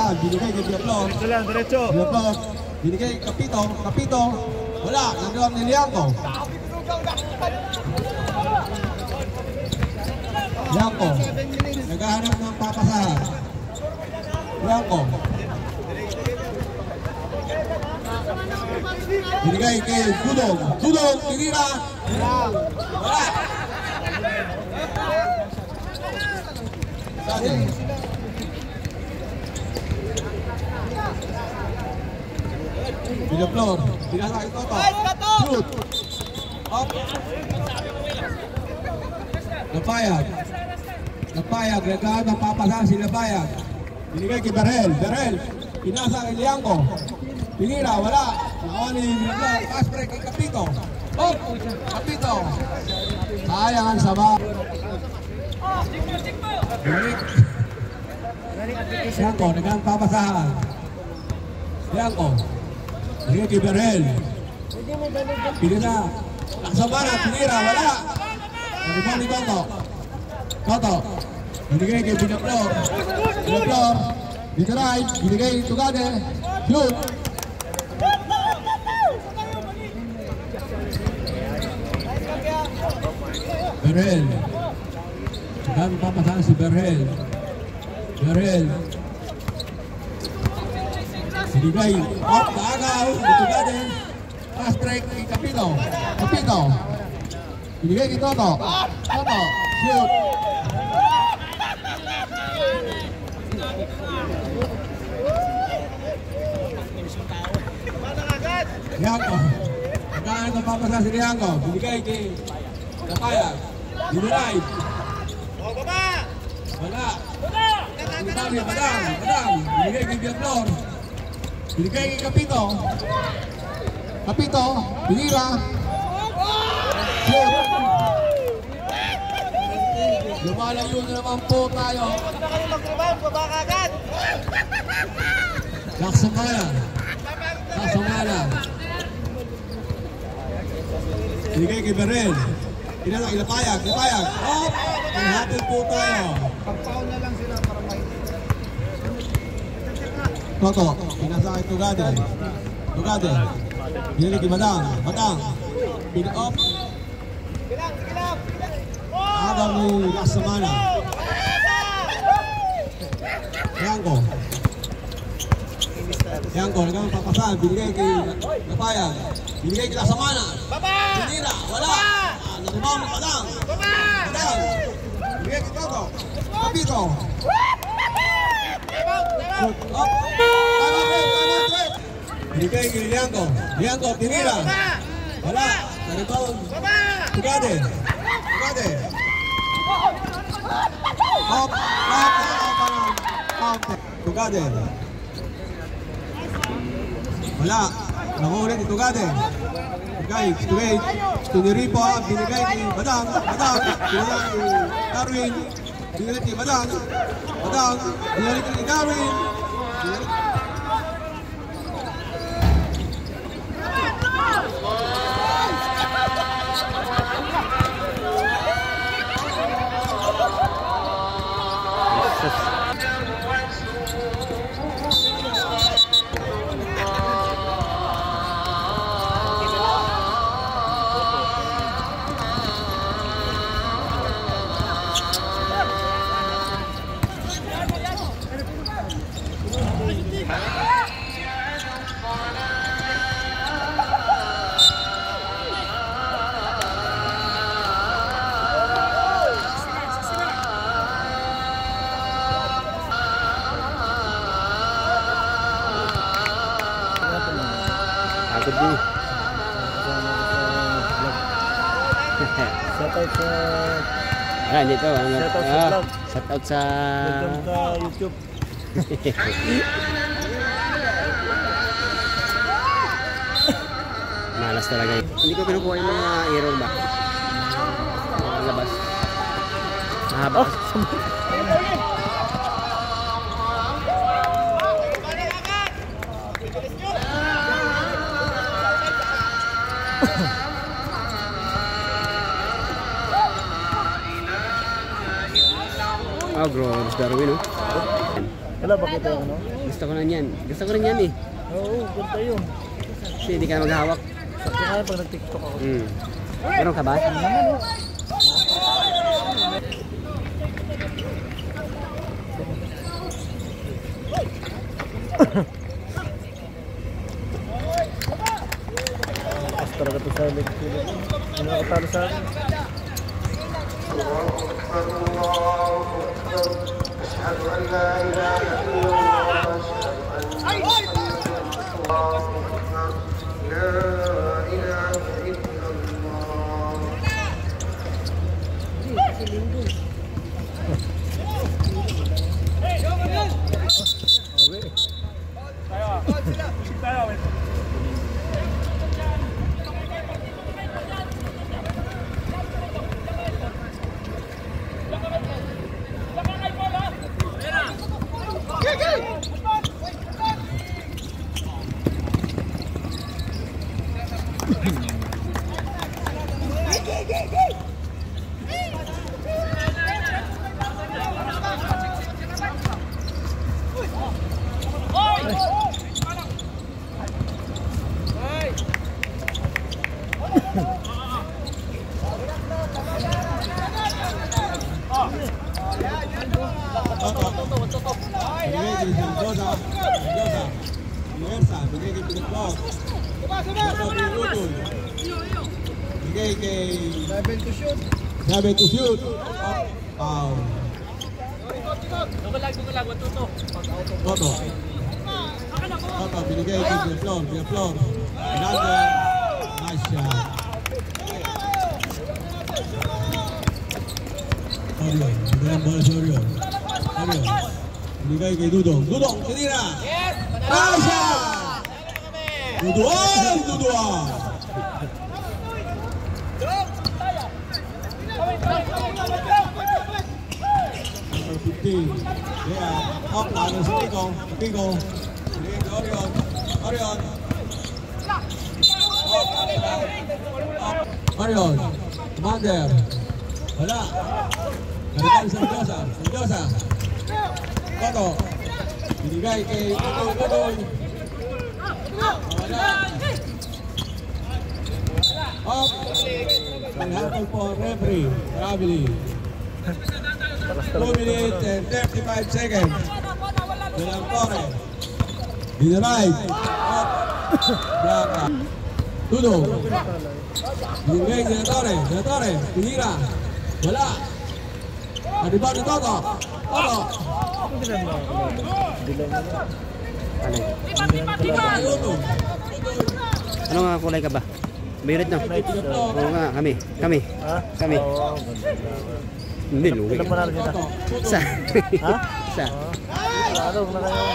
papasahan. Binigay kay Biaplor. Diretso. Biaplor. Binigay kay Kapito. Kapito. Wala. Nagawang ni Liangco. Liangco. Naghahanap ng papasahan. Liangco. Binigay kay Dudong. Dudong. Tinira. Wala. Sade. Biaplor. Pinasa ito to. Shoot. Up. Napayag. Napayag. Nagkaan ng papasahan si Napayag. Binigay kay Berhel. Berhel. Pinasa kay Liangco. Pinira. Wala. Nakawa ni Biaplor. Pass break kay Kapito. Up. Kapito. Sayang ang sama. Liangco. Nagkaan papasahan. Liangco. Binigay kay Berhel. Pinira. Nakasabana. Pinira. Wala. Nagibang ni Toto. Toto. Binigay kay Biaplor. Biaplor. Diteray. Binigay Tugade. Shoot. Berhel. Dami papasahan si Berhel. Berhel. Binigay. Up. Kaagaw. Tugade. Pass break kay Kapito. Kapito. Binigay kay Toto. Toto. Shoot. Liangco. Nagkaan ng papasahan si Liangco. Binigay kay Napayag. Dinulay. Wala. Binigay kay Badang. Badang. Binigay kay Biaplor. Binigay kay Kapito. Kapito. Pinira. Shoot. Lumalayo na naman po tayo. Laksamana. Laksamana. Binigay kay Berhel. Pinala kay Lapayag. Lapayag. Up! Ihatid po tayo. Pagpaon na lang sila para makikita. Toto. Pinasa kay Tugade. Tugade. Binigay kay Badang. Badang. Pin-up. Agaw ni Laksamana. Liangco. Liangco. Nagawang papasahan. Binigay kay Lapayag. Binigay kay Laksamana. Pinira. Wala. Nagibang ni Badang. Badang. Binigay kay Toto. Kapito. Up. Binigay kay Liangco. Liangco. Pinira. Wala. Nagibang. Tugade. Tugade. Up. Up. Tugade. Wala. Nakulit ni Tugade. Binigay. Straight. Tuniripo. Binigay kay Badang. Badang. Binigay kay Darwin. Binigay kay Badang. Badang. Binigay kay Darwin. Shoutout sa... dito. Shoutout sa vlog. Shoutout sa... YouTube. Malas talaga yun. Hindi ko kinukuha yung mga error ba? Mga labas. Mahaba. Agro, Darwin, no? Wala, bakit yung ano? Gusto ko na yan. Gusto ko rin yan eh. Oo, ganda yun. Kasi hindi ka na maghahawak. Sakto nga pag nag-tiktok ako. Meron ka ba? Mas talaga ito sa electric. Hindi nakatalo sa akin. Sabi to shoot. Wow. Toto. Toto, binigay kay Flor. Another nice shot. Orion, binigay bola sa Orion. Binigay kay Dudong. Dudong, tinira. Nice shot! Dudong! Yeah, up, ano si Pico. Orion, Commander. Wala. Narigal sa Mendoza. Toto. Binigay kay Tutoy. Wala. Up. Manhattan for referee. Traveling. 2 minutes and 35 seconds. Delantore. Dinaray. Up. Blanca. Tudo. Binigay Delantore. Tinira. Wala. Nadiba ni Toto. Ano nga kulay ka ba? Violet na? Oo nga, kami. Ha? Kami. Oo, Hindi, luwi. ilang panalo nila? Isa. Ha? Isa. Ano na kayo?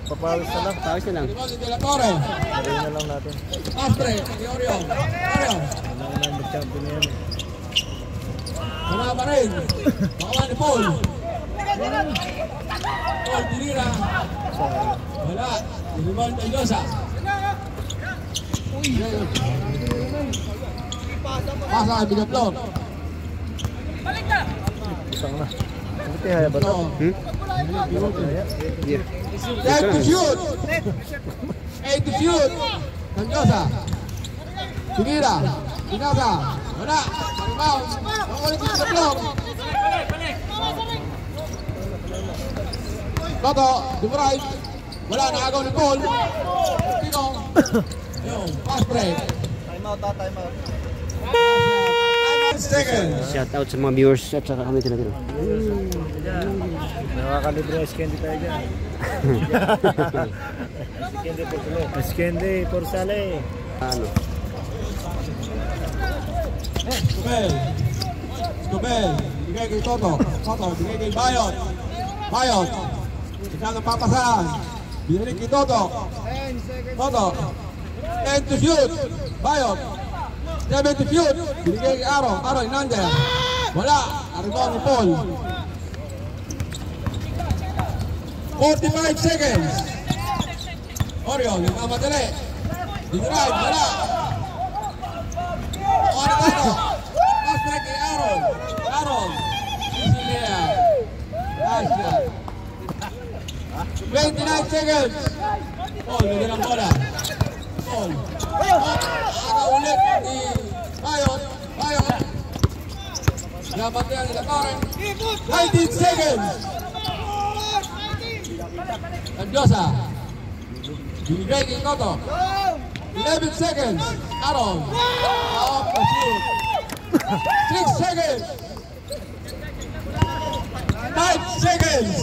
Papawis na lang. Pawis na lang. Delantore. Gawin na lang natin. Astre. Orion. Kailangan na mag-champion yan. Wala pa rin. Bakawa ni Paul. Paul, tinira. Wala. Limon Mendoza. Pasa kay Bigaplon. Isang na. Ano kaya ba ito? Yeah. Time to shoot. 8 to shoot. Mendoza. Tinira. Pinasa. Wala. Rebound. Makulit si Bigaplon. Toto. Dumoray. Wala. Nakagaw ni Paul. Pino. Pass break. Time out. Shout out sa mga viewers at saka kami tinatiro. Nakakalibre ang Eskendi tayo dyan. Eskendi Porsale. Ano? Escobel. Bigay kay Toto. Bigay kay Bayot. Ikaw ang papasahan. Binalik kay Toto. 10 to shoot. Bayot. 7 to shoot. Binigay kay Aaron. Inander. Wala. Arribaw ni Paul. 45 seconds. Orion. Nagmamadali. Dinride. Wala. Orion. Pass back kay Aaron. Easy there. Nice shot. 29 seconds. Paul, bigyan ng bola. Paul. Ano ulit ni Bayot. Bayot. Dapat yan nila Karen. 19 seconds. Mendoza. Binigay kay Cotto. 11 seconds. Aaron. Off the shoot. 6 seconds. 5 seconds.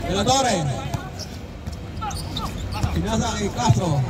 De la Torre. Pinasa kay Castro.